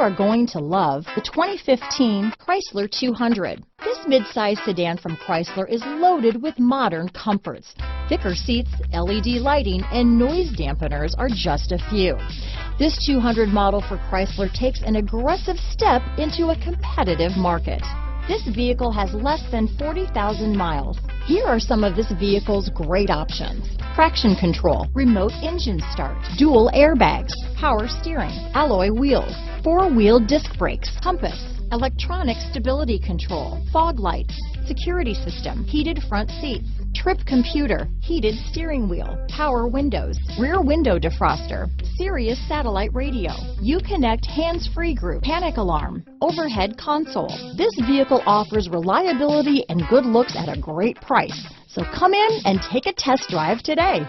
are going to love the 2015 Chrysler 200. This midsize sedan from Chrysler is loaded with modern comforts. Thicker seats, LED lighting, and noise dampeners are just a few. This 200 model for Chrysler takes an aggressive step into a competitive market. This vehicle has less than 40,000 miles. Here are some of this vehicle's great options: traction control, remote engine start, dual airbags, power steering, alloy wheels, four-wheel disc brakes, compass, electronic stability control, fog lights, security system, heated front seats, trip computer, heated steering wheel, power windows, rear window defroster, Sirius satellite radio, Uconnect hands-free group, panic alarm, overhead console. This vehicle offers reliability and good looks at a great price. So come in and take a test drive today.